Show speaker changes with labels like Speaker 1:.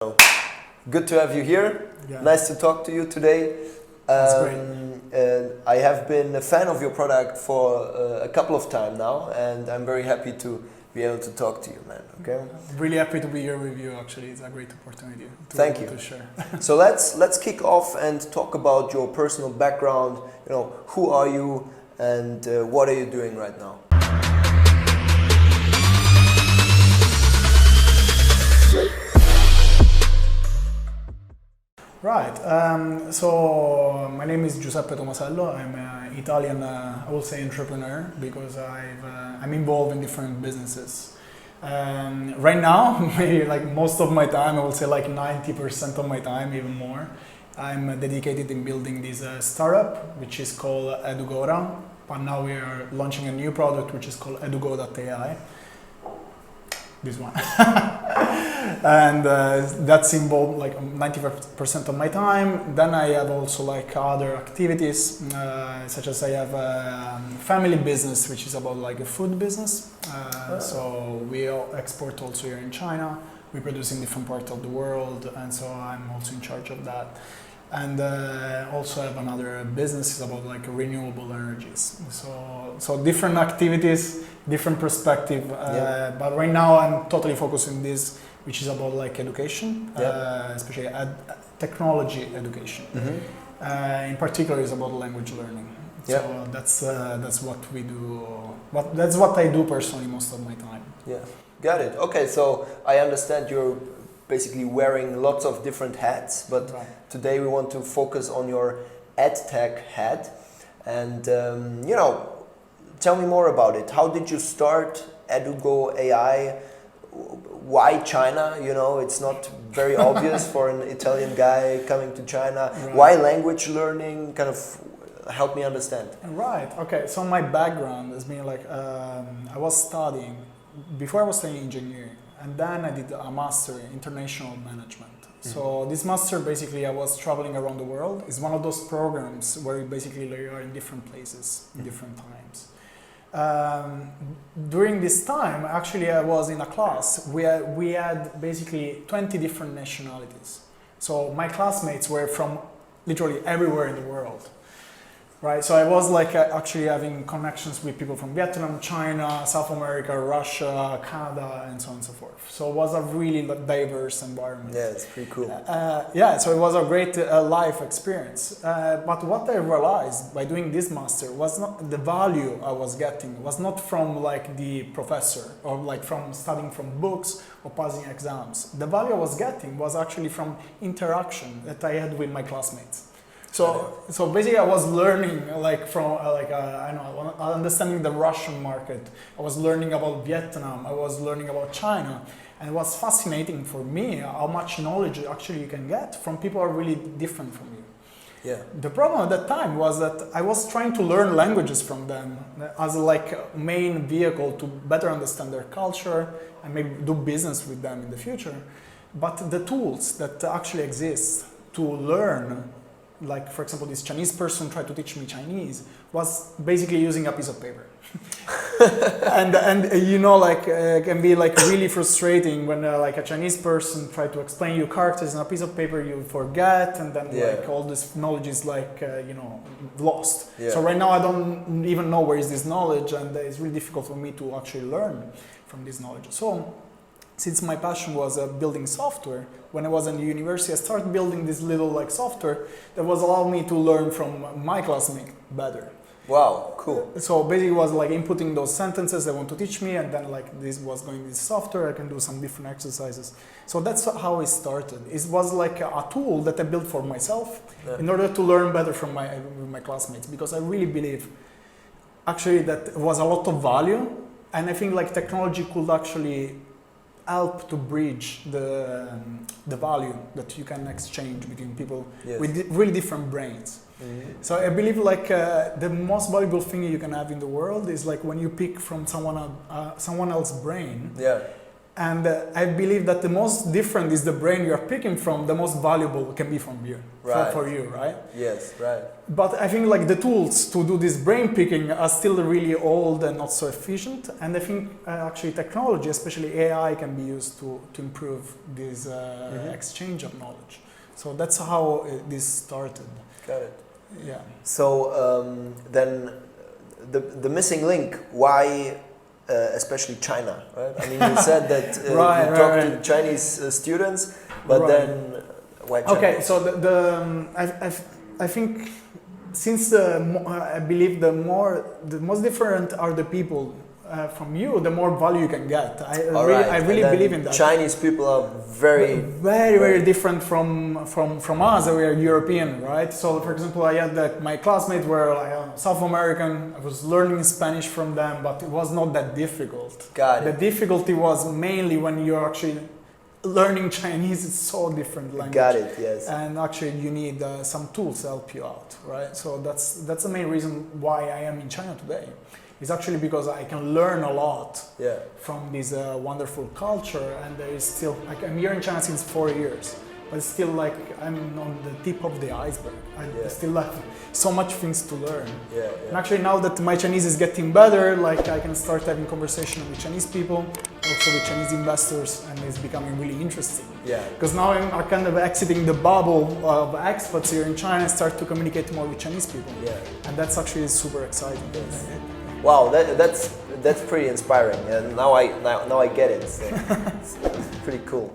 Speaker 1: So, good to have you here.
Speaker 2: Yeah.
Speaker 1: Nice to talk to you today.
Speaker 2: That's great.
Speaker 1: I have been a fan of your product for a couple of times now, and I'm very happy to be able to talk to you, man. Okay.
Speaker 2: Really happy to be here with you. Actually, it's a great opportunity.
Speaker 1: Thank you.
Speaker 2: To share.
Speaker 1: So let's kick off and talk about your personal background. You know, who are you, and what are you doing right now?
Speaker 2: Right. So my name is Giuseppe Tomasello. I'm an Italian, I will say, entrepreneur because I'm involved in different businesses. Right now, maybe like most of my time, I will say like 90% of my time, even more, I'm dedicated in building this startup, which is called Edugoda. But now we are launching a new product, which is called Edugoda.ai. This one. And that's involved like 90% of my time. Then I have also like other activities, such as I have a family business, which is about like a food business. So we export also here in China. We produce in different parts of the world, and so I'm also in charge of that. And also have another business about like renewable energies. So different activities, different perspective. But right now I'm totally focused on this, which is about like education, especially technology education. Mm-hmm. In particular, is about language learning. So that's what we do. That's what I do personally most of my time.
Speaker 1: Yeah, got it. Okay, so I understand you're basically wearing lots of different hats, but today we want to focus on your EdTech hat. And you know, tell me more about it. How did you start Edugo AI? Why China? You know, it's not very obvious for an Italian guy coming to China. Right. Why language learning? Kind of help me understand.
Speaker 2: Right. Okay. So my background has been like I was studying before. I was studying engineering, and then I did a master in international management. Mm-hmm. So this master, basically, I was traveling around the world. It's one of those programs where you basically are in different places, in different times. During this time, actually, I was in a class where we had basically 20 different nationalities. So my classmates were from literally everywhere in the world. Right, so I was like actually having connections with people from Vietnam, China, South America, Russia, Canada, and so on and so forth. So it was a really diverse environment.
Speaker 1: Yeah, it's pretty cool.
Speaker 2: So it was a great life experience. But what I realized by doing this master was not the value I was getting was not from like the professor or like from studying from books or passing exams. The value I was getting was actually from interaction that I had with my classmates. So basically, I was learning like from understanding the Russian market. I was learning about Vietnam. I was learning about China, and it was fascinating for me how much knowledge actually you can get from people who are really different from you.
Speaker 1: Yeah.
Speaker 2: The problem at that time was that I was trying to learn languages from them as like a main vehicle to better understand their culture and maybe do business with them in the future. But the tools that actually exist to learn, like for example, this Chinese person tried to teach me Chinese, was basically using a piece of paper. and you know, like it can be like really frustrating when like a Chinese person tried to explain you characters on a piece of paper, you forget, and then like all this knowledge is like lost. Yeah. So right now I don't even know where is this knowledge, and it's really difficult for me to actually learn from this knowledge. So since my passion was building software, when I was in the university, I started building this little like software that was allowing me to learn from my classmates better.
Speaker 1: Wow, cool.
Speaker 2: So basically it was like inputting those sentences they want to teach me, and then like this was going to this software, I can do some different exercises. So that's how it started. It was like a tool that I built for myself in order to learn better from my classmates, because I really believe actually that was a lot of value, and I think like technology could actually help to bridge the value that you can exchange between people with really different brains. Mm-hmm. So I believe like the most valuable thing you can have in the world is like when you pick from someone else's brain And I believe that the most different is the brain you're picking from, the most valuable can be from you,
Speaker 1: Right.
Speaker 2: for you, right?
Speaker 1: Yes, right.
Speaker 2: But I think like the tools to do this brain picking are still really old and not so efficient. And I think actually technology, especially AI, can be used to improve this exchange of knowledge. So that's how this started.
Speaker 1: Got it.
Speaker 2: Yeah.
Speaker 1: So then the missing link, why especially China, right? I mean, you said that you talked to Chinese students, but then why China?
Speaker 2: Okay, so I think since I believe the most different are the people from you, the more value you can get. I really believe in that.
Speaker 1: Chinese people are
Speaker 2: very different from us. We are European, right? So, for example, I had my classmates were South American. I was learning Spanish from them, but it was not that difficult.
Speaker 1: Got it.
Speaker 2: The difficulty was mainly when you're actually learning Chinese. It's so different language.
Speaker 1: Got it. Yes.
Speaker 2: And actually, you need some tools to help you out, right? So that's the main reason why I am in China today. It's actually because I can learn a lot from this wonderful culture, and there is still like I'm here in China since 4 years, but it's still like I'm on the tip of the iceberg. I still have so much things to learn. And actually now that my Chinese is getting better, like I can start having conversation with Chinese people, also with Chinese investors, and it's becoming really interesting. Because now I'm kind of exiting the bubble of expats here in China and start to communicate more with Chinese people. And that's actually super exciting.
Speaker 1: Wow, that's pretty inspiring, and now I get it. So it's pretty cool.